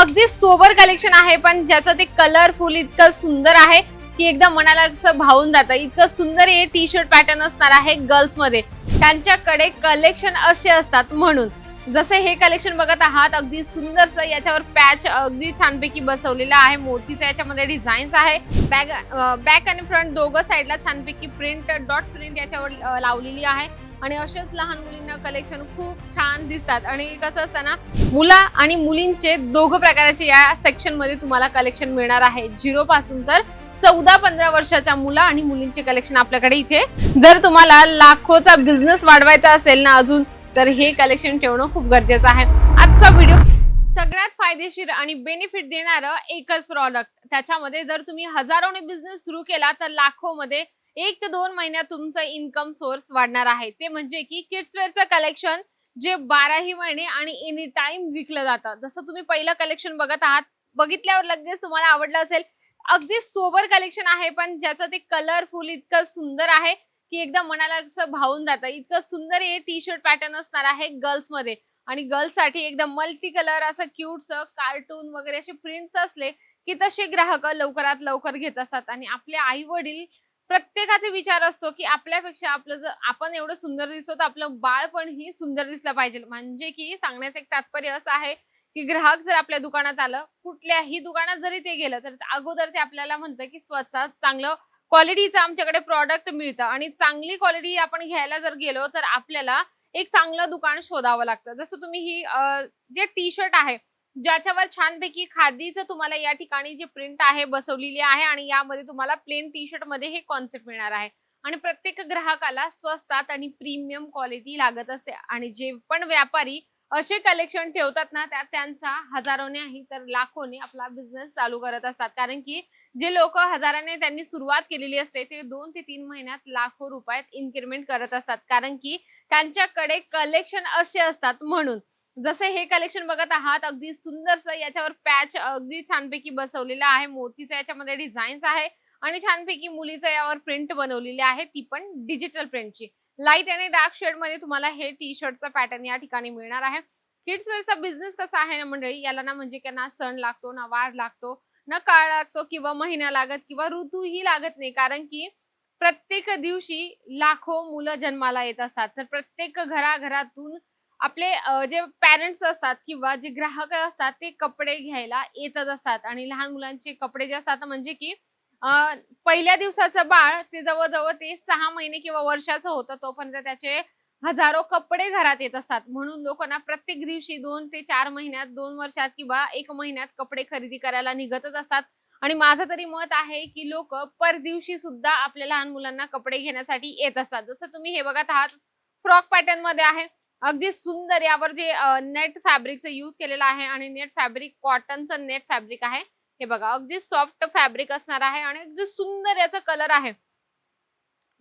अगदी sober collection आहे, पण ज्याचं ते कलरफुल इतकं सुंदर आहे की एकदम मनाला असं भावून जातं. इतकं सुंदर हे टी शर्ट पॅटर्न असणार आहे गर्ल्स मध्ये. त्यांच्याकडे कलेक्शन असे असतात म्हणून. जसे हे कलेक्शन बघत आहात, अगदी सुंदरसं याच्यावर पॅच अगदी छानपैकी बसवलेला आहे. मोतीचा याच्यामध्ये डिझाईन्स आहे. बॅक आणि फ्रंट दोघं साईडला छानपैकी प्रिंट डॉट प्रिंट याच्यावर लावलेली आहे. आणि असेच लहान मुलींना कलेक्शन खूप छान दिसतात. आणि कसं असतं ना, मुला आणि मुलींचे दोघं प्रकारचे या सेक्शन मध्ये तुम्हाला कलेक्शन मिळणार आहे. 0 पासून तर 14-15 वर्षाच्या मुला आणि मुलींचे कलेक्शन आपल्याकडे इथे. जर तुम्हाला लाखोचा बिझनेस वाढवायचा असेल ना अजून, तर हे कलेक्शन ठेवणं खूप गरजेचं आहे. आजचा व्हिडिओ सगळ्यात फायदेशीर आणि बेनिफिट देणारं एकच प्रॉडक्ट. त्याच्यामध्ये जर तुम्ही हजारोने बिझनेस सुरू केला तर लाखोमध्ये 1 ते 2 महिन्यात तुमचा इन्कम सोर्स वाढणार आहे. ते म्हणजे की किड्स वेअरचं कलेक्शन जे 12ही महिने आणि एनी टाइम विकलं जातं. जसं तुम्ही पहिलं कलेक्शन बघत आहात, बघितल्यावर लगेच तुम्हाला आवडलं असेल. अगदी सोबर कलेक्शन आहे, पण ज्याचं ते कलरफुल इतकं सुंदर आहे की एकदम मनाला असं भावून जातं. इतकं सुंदर हे टी शर्ट पॅटर्न असणार आहे गर्ल्स मध्ये. आणि गर्ल्ससाठी एकदम मल्टी कलर असं क्यूटचं कार्टून वगैरे असे प्रिंट्स असले की तसे ग्राहक लवकरात लवकर घेत असतात. आणि आपले आई वडील प्रत्येकाचे विचार असतो की आपल्यापेक्षा आपलं जर आपण एवढं सुंदर दिसतो तर आपलं बाळ पण ही सुंदर दिसलं पाहिजे. म्हणजे की सांगण्याचं एक तात्पर्य असं आहे की ग्राहक जर आपल्या दुकानात आलं, कुठल्याही दुकानात जरी ते गेलं, तर अगोदर ते आपल्याला म्हणतं की स्वतः चांगलं क्वालिटीचं आमच्याकडे प्रॉडक्ट मिळतं. आणि चांगली क्वालिटी आपण घ्यायला जर गेलो तर आपल्याला एक चांगलं दुकान शोधावं लागतं. जसं तुम्ही ही जे टी शर्ट आहे, ज्याच्यावर छानपैकी खादीचं तुम्हाला या ठिकाणी जे प्रिंट आहे बसवलेली आहे. आणि यामध्ये तुम्हाला प्लेन टी शर्ट मध्ये हे कॉन्सेप्ट मिळणार आहे. आणि प्रत्येक ग्राहकाला स्वस्तात आणि प्रीमियम क्वालिटी लागत असते. आणि जे पण व्यापारी असे कलेक्शन ठेवतात ना, त्यांचा हजारोने तर लाखोने आपला बिझनेस चालू करत असतात. कारण की जे लोक हजाराने त्यांनी सुरुवात केलेली असते, ते 2 ते 3 महिन्यात लाखो रुपयात इन्क्रीमेंट करत असतात. कारण की त्यांच्याकडे कलेक्शन असे असतात म्हणून. जसे हे कलेक्शन बघत आहात, अगदी सुंदरसं याच्यावर पॅच अगदी छानपैकी बसवलेला आहे. मोतीचा याच्यामध्ये डिझाईन्स आहे. आणि छानपैकी मुलीचं यावर प्रिंट बनवलेली आहे, ती पण डिजिटल प्रिंटची. लाईट आणि डार्क शेड मध्ये तुम्हाला हे टी शर्टचा पॅटर्न या ठिकाणी मिळणार आहे. किड्स वेअरचा बिझनेस कसा आहे ना मंडळी, याला ना म्हणजे की ना सण लागतो, ना वार लागतो, ना काळ लागतो, किंवा महिना लागत, किंवा ऋतूही लागत नाही. कारण की प्रत्येक दिवशी लाखो मुलं जन्माला येत असतात. तर प्रत्येक घराघरातून आपले जे पॅरेंट्स असतात किंवा जे ग्राहक असतात ते कपडे घ्यायला येतच असतात. आणि लहान मुलांचे कपडे जे असतात म्हणजे की पहिल्या दिवसाचं बाळ ते जवळ ते 6 महिने किंवा वर्षाचं होतं, तोपर्यंत त्याचे हजारो कपडे घरात येत असतात. म्हणून लोकांना प्रत्येक दिवशी 2 ते 4 महिन्यात, 2 वर्षात किंवा 1 महिन्यात कपडे खरेदी करायला निघतच असतात. आणि माझं तरी मत आहे की लोक पर दिवशी सुद्धा आपल्या लहान मुलांना कपडे घेण्यासाठी येत असतात. जसं तुम्ही हे बघत आहात, फ्रॉक पॅटर्न मध्ये आहे. अगदी सुंदर यावर जे नेट फॅब्रिकचं यूज केलेलं आहे. आणि नेट फॅब्रिक कॉटनचं नेट फॅब्रिक आहे. हे बघा, अगदी सॉफ्ट फॅब्रिक असणार आहे. आणि अगदी सुंदर याचा कलर आहे.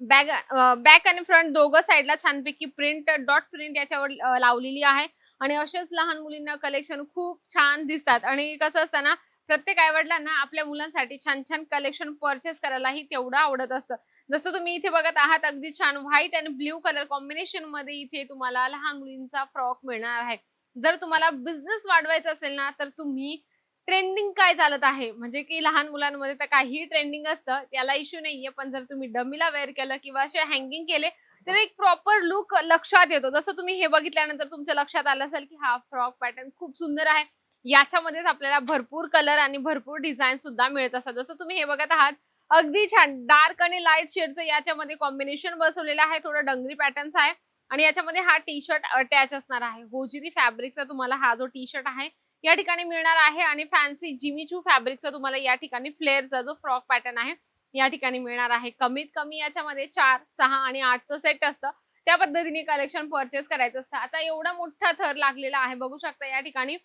बॅक आणि फ्रंट दोघं साईडला छानपैकी प्रिंट डॉट प्रिंट याच्यावर लावलेली आहे. आणि असेच लहान मुलींना कलेक्शन खूप छान दिसतात. आणि कसं असतं ना, प्रत्येक आईवडिलांना आपल्या मुलांसाठी छान छान कलेक्शन परचेस करायलाही तेवढं आवडत असतं. जसं तुम्ही इथे बघत आहात, अगदी छान व्हाईट आणि ब्ल्यू कलर कॉम्बिनेशन मध्ये इथे तुम्हाला लहान मुलींचा फ्रॉक मिळणार आहे. जर तुम्हाला बिझनेस वाढवायचा असेल ना, तर तुम्ही ट्रेंडिंग काय चालत आहे, म्हणजे की लहान मुलांमध्ये तर काहीही ट्रेंडिंग असतं, त्याला इश्यू नाहीये. पण जर तुम्ही डमीला वेअर केलं किंवा असे हँगिंग केले, तर एक प्रॉपर लुक लक्षात येतो. जसं तुम्ही हे बघितल्यानंतर तुमच्या लक्षात आलं असेल की हा फ्रॉक पॅटर्न खूप सुंदर आहे. याच्यामध्येच आपल्याला भरपूर कलर आणि भरपूर डिझाईन सुद्धा मिळत असतात. जसं तुम्ही हे बघत आहात, अगदी छान डार्क आणि लाईट शेडचं याच्यामध्ये कॉम्बिनेशन बसवलेलं आहे. थोडं डंगरी पॅटर्न्स आहे. आणि याच्यामध्ये हा टी शर्ट अटॅच असणार आहे. होजिरी फॅब्रिकचा तुम्हाला हा जो टी शर्ट आहे या ठिकाणी मिळणार आहे. आणि फॅन्सी जिमीचू फॅब्रिकचा तुम्हाला या ठिकाणी फ्लेअरचा जो फ्रॉक पॅटर्न आहे या ठिकाणी मिळणार आहे. कमीत कमी याच्यामध्ये 4, 6 आणि 8चं सेट असतं. त्या पद्धतीने कलेक्शन परचेस करायचं असतं. आता एवढा मोठा थर लागलेला आहे, बघू शकता या ठिकाणी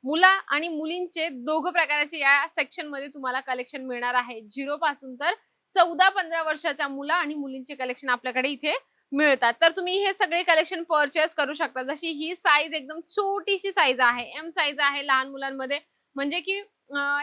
मुला आणि मुलींचे दोघं प्रकारचे या सेक्शन मध्ये तुम्हाला कलेक्शन मिळणार आहे. 0 पासून तर 14-15 वर्षाच्या मुला आणि मुलींचे कलेक्शन आपल्याकडे इथे मिळतात. तर तुम्ही हे सगळे कलेक्शन परचेस करू शकता. जशी ही साईज एकदम छोटीशी साईज आहे, एम साईज आहे लहान मुलांमध्ये. म्हणजे की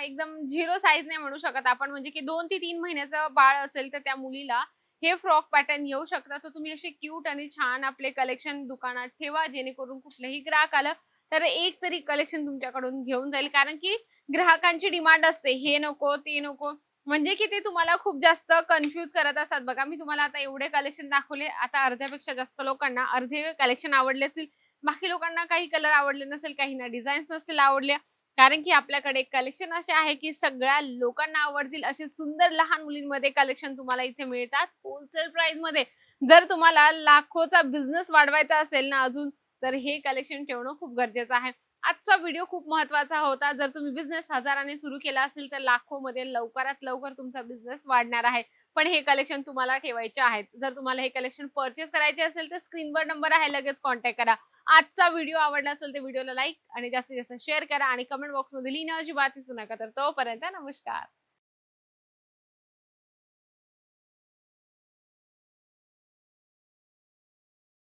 एकदम 0 साईज नाही म्हणू शकत आपण. म्हणजे की 2 ते 3 महिन्याचं बाळ असेल तर त्या मुलीला हे फ्रॉक पॅटर्न येऊ शकतात. तर तुम्ही असे क्यूट आणि छान आपले कलेक्शन दुकानात ठेवा, जेणेकरून कुठलेही ग्राहक आलं तर एक तरी कलेक्शन तुमच्याकडून घेऊन जाईल. कारण की ग्राहकांची डिमांड असते, हे नको ते नको, म्हणजे की ते तुम्हाला खूप जास्त कन्फ्यूज करत असतात. बघा, मी तुम्हाला आता एवढे कलेक्शन दाखवले, आता अर्ध्यापेक्षा जास्त लोकांना अर्धे कलेक्शन आवडले असतील, बाकी लोकांना काही कलर आवडले नसेल, काहींना डिझाईन्स नसतील आवडल्या. कारण की आपल्याकडे कलेक्शन असे आहे की सगळ्या लोकांना आवडतील असे सुंदर लहान मुलींमध्ये कलेक्शन तुम्हाला इथे मिळतात होलसेल प्राइस मध्ये. जर तुम्हाला लाखोचा बिझनेस वाढवायचा असेल ना अजून, तर हे कलेक्शन ठेवणं खूप गरजेचं आहे. आजचा व्हिडिओ खूप महत्त्वाचा होता. जर तुम्ही बिझनेस हजाराने सुरू केला असेल तर लाखोमध्ये लवकरात लवकर तुमचा बिझनेस वाढणार आहे. पण हे कलेक्शन तुम्हाला ठेवायचे आहेत. जर तुम्हाला हे कलेक्शन परचेस करायचे असेल तर स्क्रीनवर नंबर आहे, लगेच कॉन्टॅक्ट करा. आजचा व्हिडिओ आवडला असेल तर व्हिडिओला लाईक आणि जास्तीत जास्त शेअर करा आणि कमेंट बॉक्समध्ये लिहिणं अजिबात विसरू नका. तर तोपर्यंत नमस्कार.